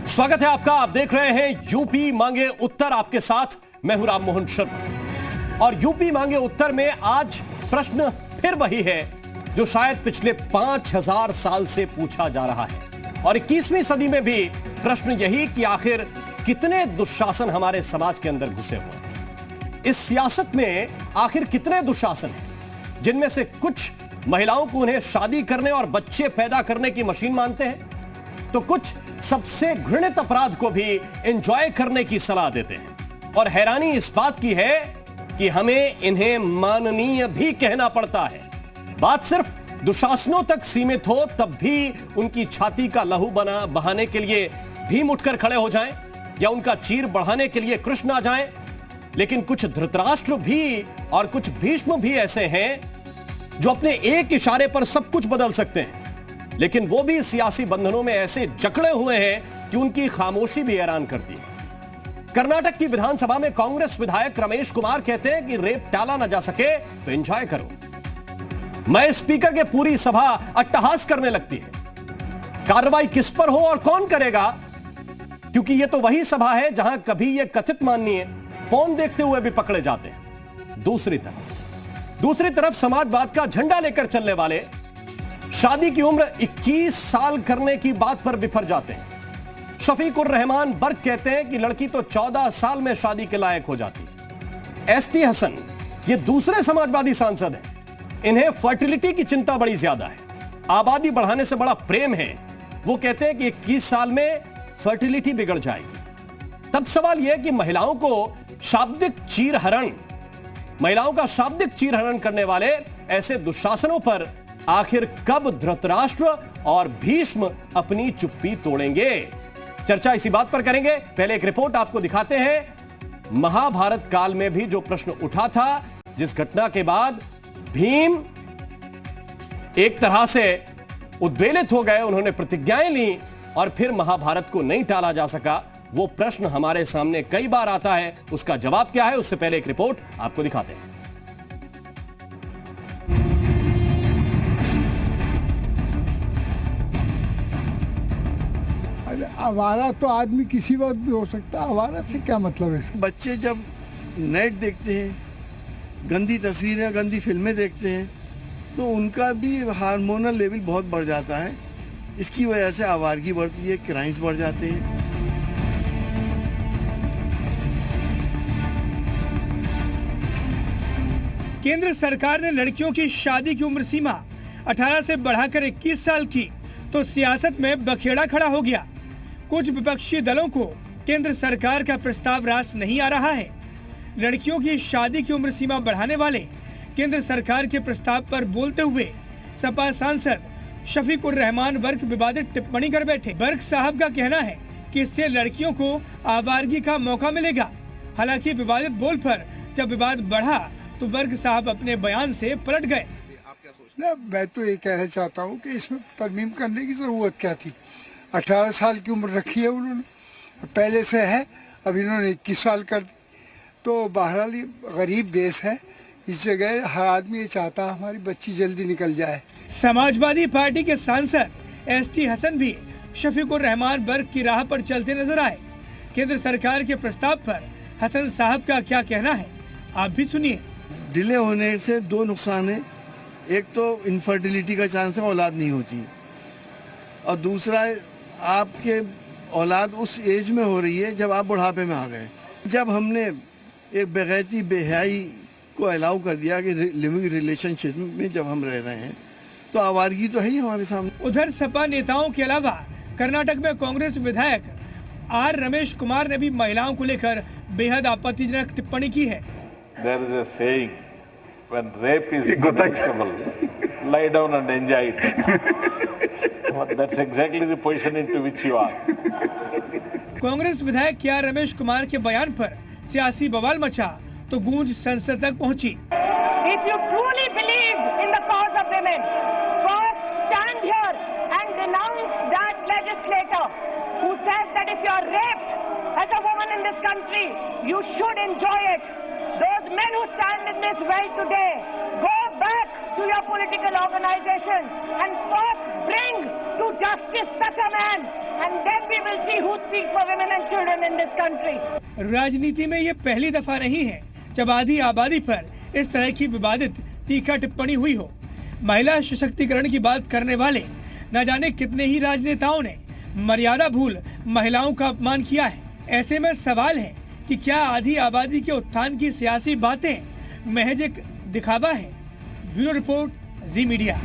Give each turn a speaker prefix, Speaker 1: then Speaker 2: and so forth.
Speaker 1: स्वागत है आपका। आप देख रहे हैं यूपी मांगे उत्तर। आपके साथ मैं हूं राम मोहन शर्मा। और यूपी मांगे उत्तर में आज प्रश्न फिर वही है जो शायद पिछले 5000 साल से पूछा जा रहा है। और 21वीं सदी में भी प्रश्न यही कि आखिर कितने दुशासन हमारे समाज के अंदर घुसे हुए हैं। इस सियासत में आखिर कितने दुशासन हैं, जिनमें से कुछ महिलाओं को उन्हें शादी करने और बच्चे पैदा करने की मशीन मानते हैं, तो कुछ सबसे घृणित अपराध को भी एंजॉय करने की सलाह देते हैं। और हैरानी इस बात की है कि हमें इन्हें माननीय भी कहना पड़ता है। बात सिर्फ दुशासनों तक सीमित हो तब भी उनकी छाती का लहू बहाने के लिए भीम उठकर खड़े हो जाएं या उनका चीर बढ़ाने के लिए कृष्ण आ जाएं। लेकिन कुछ धृतराष्ट्र भी और कुछ भीष्म भी ऐसे हैं जो अपने एक इशारे पर सब कुछ बदल सकते हैं, लेकिन वो भी सियासी बंधनों में ऐसे जकड़े हुए हैं कि उनकी खामोशी भी हैरान करती है। कर्नाटक की विधानसभा में कांग्रेस विधायक रमेश कुमार कहते हैं कि रेप टाला ना जा सके तो एंजॉय करो। मैं स्पीकर के पूरी सभा अट्टहास करने लगती है। कार्रवाई किस पर हो और कौन करेगा, क्योंकि यह तो वही सभा है जहां कभी यह कथित माननीय फोन देखते हुए भी पकड़े जाते हैं। दूसरी तरफ समाजवाद का झंडा लेकर चलने वाले शादी की उम्र 21 साल करने की बात पर बिफर जाते हैं। शफीक उर रहमान बर्क कहते हैं कि लड़की तो 14 साल में शादी के लायक हो जाती है। एसटी हसन ये दूसरे समाजवादी सांसद हैं। इन्हें फर्टिलिटी की चिंता बड़ी ज्यादा है, आबादी बढ़ाने से बड़ा प्रेम है। वो कहते हैं कि 21 साल में फर्टिलिटी बिगड़ जाएगी। तब सवाल यह कि महिलाओं का शाब्दिक चीरहरण करने वाले ऐसे दुशासनों पर आखिर कब धृतराष्ट्र और भीष्म अपनी चुप्पी तोड़ेंगे? चर्चा इसी बात पर करेंगे। पहले एक रिपोर्ट आपको दिखाते हैं। महाभारत काल में भी जो प्रश्न उठा था, जिस घटना के बाद भीम एक तरह से उद्वेलित हो गए, उन्होंने प्रतिज्ञाएं ली और फिर महाभारत को नहीं टाला जा सका, वो प्रश्न हमारे सामने कई बार आता है। उसका जवाब क्या है, उससे पहले एक रिपोर्ट आपको दिखाते हैं।
Speaker 2: आवारा तो आदमी किसी वक्त भी हो सकता है। आवारा से क्या मतलब है इसका?
Speaker 3: बच्चे जब नेट देखते हैं, गंदी तस्वीरें, गंदी फिल्में देखते हैं, तो उनका भी हार्मोनल लेवल बहुत बढ़ जाता है। इसकी वजह से आवारगी बढ़ती है, क्राइम्स बढ़ जाते हैं।
Speaker 4: केंद्र सरकार ने लड़कियों की शादी की उम्र सीमा 18 से बढ़ाकर 21 साल की, तो सियासत में बखेड़ा खड़ा हो गया। कुछ विपक्षी दलों को केंद्र सरकार का प्रस्ताव रास नहीं आ रहा है। लड़कियों की शादी की उम्र सीमा बढ़ाने वाले केंद्र सरकार के प्रस्ताव पर बोलते हुए सपा सांसद शफीक उर रहमान वर्क विवादित टिप्पणी कर बैठे। वर्क साहब का कहना है कि इससे लड़कियों को आवारगी का मौका मिलेगा। हालांकि विवादित बोल पर जब विवाद बढ़ा तो वर्क साहब अपने बयान से पलट गए।
Speaker 2: मैं तो ये कहना चाहता हूँ कि इसमें तरमीम करने की जरूरत क्या थी। 18 साल की उम्र रखी है उन्होंने, पहले से है, अब इन्होंने 21 साल कर दी। तो बहरहाल गरीब देश है, इस जगह हर आदमी ये चाहता है हमारी बच्ची जल्दी निकल जाए।
Speaker 4: समाजवादी पार्टी के सांसद एसटी हसन भी शफीक उर रहमान वर्ग की राह पर चलते नजर आए। केंद्र सरकार के प्रस्ताव पर हसन साहब का क्या कहना है, आप भी सुनिए।
Speaker 3: डिले होने से दो नुकसान है। एक तो इनफर्टिलिटी का चांस है, औलाद नहीं होती, और दूसरा आपके औलाद उस एज में हो रही है जब आप बुढ़ापे में आ गए। जब हमने एक बेगैरती बेहयाई को अलाउ कर दिया कि लिविंग रिलेशनशिप में जब हम रह रहे हैं, तो आवारगी तो है ही हमारे सामने।
Speaker 4: उधर सपा नेताओं के अलावा कर्नाटक में कांग्रेस विधायक आर रमेश कुमार ने भी महिलाओं को लेकर बेहद आपत्तिजनक टिप्पणी की है।
Speaker 5: There is a saying, when rape is punishable, lie down and enjoy it. That's exactly the position into which you are.
Speaker 4: Congress विधायक के आर रमेश कुमार के बयान पर सियासी बवाल मचा तो गूंज संसद तक पहुंची।
Speaker 6: If you truly believe in the cause of women, first stand here and denounce that legislator who said that if you are raped as a woman in this country, you should enjoy it. Those men who stand in this well today, go back to your political organization and first bring to justice such a man and then we will see who speaks for women and children in this country.
Speaker 4: राजनीति में ये पहली दफा नहीं है जब आधी आबादी पर इस तरह की विवादित तीखा टिप्पणी हुई हो। महिला सशक्तिकरण की बात करने वाले न जाने कितने ही राजनेताओं ने मर्यादा भूल महिलाओं का अपमान किया है। ऐसे में सवाल है कि क्या आधी आबादी के उत्थान की सियासी बातें महज एक दिखावा है? ब्यूरो रिपोर्ट, जी मीडिया।